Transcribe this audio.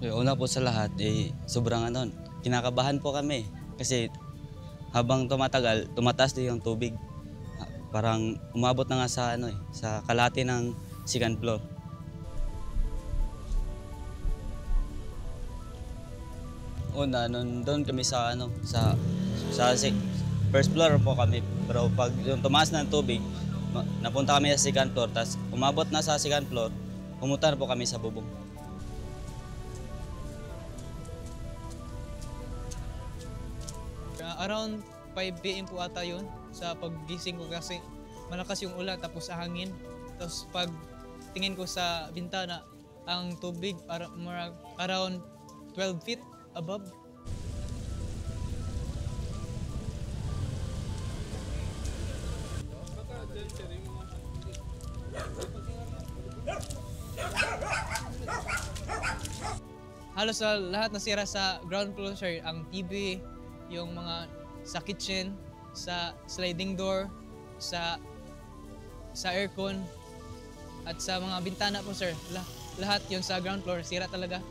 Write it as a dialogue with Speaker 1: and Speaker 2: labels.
Speaker 1: Okay, una po sa lahat, sobrang kinakabahan po kami. Kasi habang tumatagal, tumataas din yung tubig. Parang umabot na nga sa sa kalahati ng second floor. Una, doon kami sa first floor po kami. Pero pag yung tumaas na ng tubig, napunta kami sa second floor. Tapos umabot na sa second floor, pumunta na po kami sa bubong.
Speaker 2: Around 5 PM po ata yun sa paggising ko kasi malakas yung ulan tapos hangin. Tapos pag tingin ko sa bintana, ang tubig around 12 feet above. Halos sa lahat nasira sa ground floor, sir. Ang TV, yung mga sa kitchen, sa sliding door, sa aircon, at sa mga bintana po, sir. Lahat yon sa ground floor, sira talaga.